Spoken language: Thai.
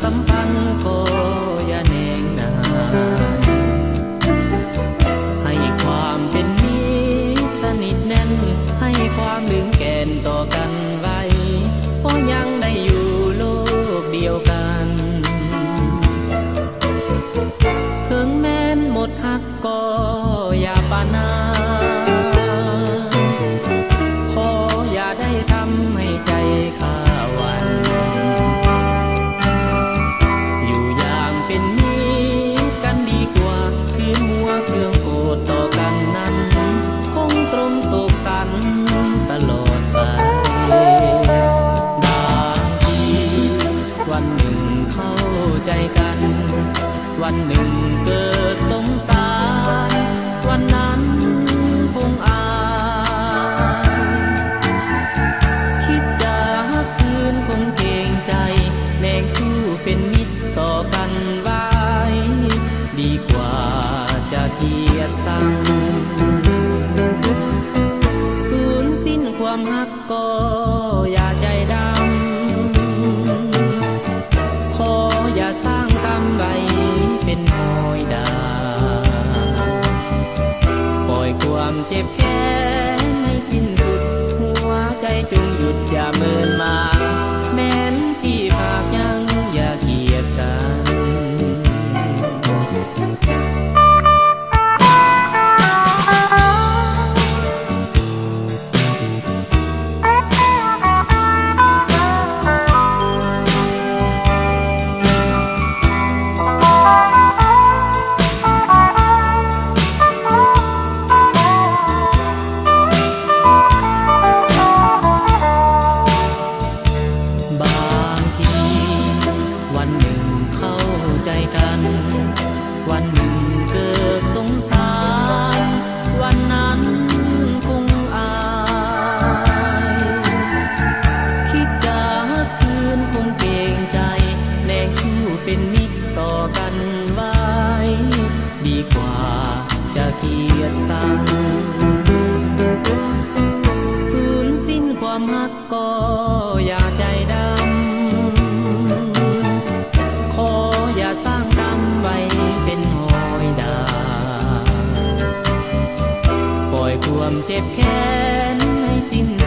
สัมพันธ์ก็อย่าแนงนายให้ความเป็นมิตรสนิทแน่นให้ความลึงแกนต่อกันไว้เพราะยังได้อยู่โลกเดียวกันถึงแม้นหมดหักก็อย่าปานาขออย่าได้ทำให้ใจข้าวันอยู่อย่างเป็นมิตรกันดีกว่าคืนมัวเครื่องโกรธต่อกันนั้นคงตรมโศกสันตลอดไปบางทีวันหนึ่งเข้าใจกันวันหนึ่งเกิดสงสารวันนั้นคงอายคิดจะหักคืนคงเกรงใจแรงสู้เป็นมิตรต่อกันไว้ดีกว่าจะเกลียดชังสูญสิ้นความหักก็อย่าใจดำขออย่าสร้างกรรมไว้เป็นหอยดาปล่อยความเจ็บแค้นให้สิ้นสุดหัวใจจงหยุดอย่าเมินมาแม้นสิภาคยังอย่าเกลียดกันวันหนึ่งเข้าใจกันวันหนึ่งเกิดสงสารวันนั้นคงอายคิดจะคืนคงเกรงใจแรงสู้เป็นมิตรต่อกันไว้ดีกว่าจะเกลียดชังสูญสิ้นความรักก็อย่าใจดำอย่าสร้างกรรมไว้เป็นหอยดาปล่อยความเจ็บแค้นให้สิ้น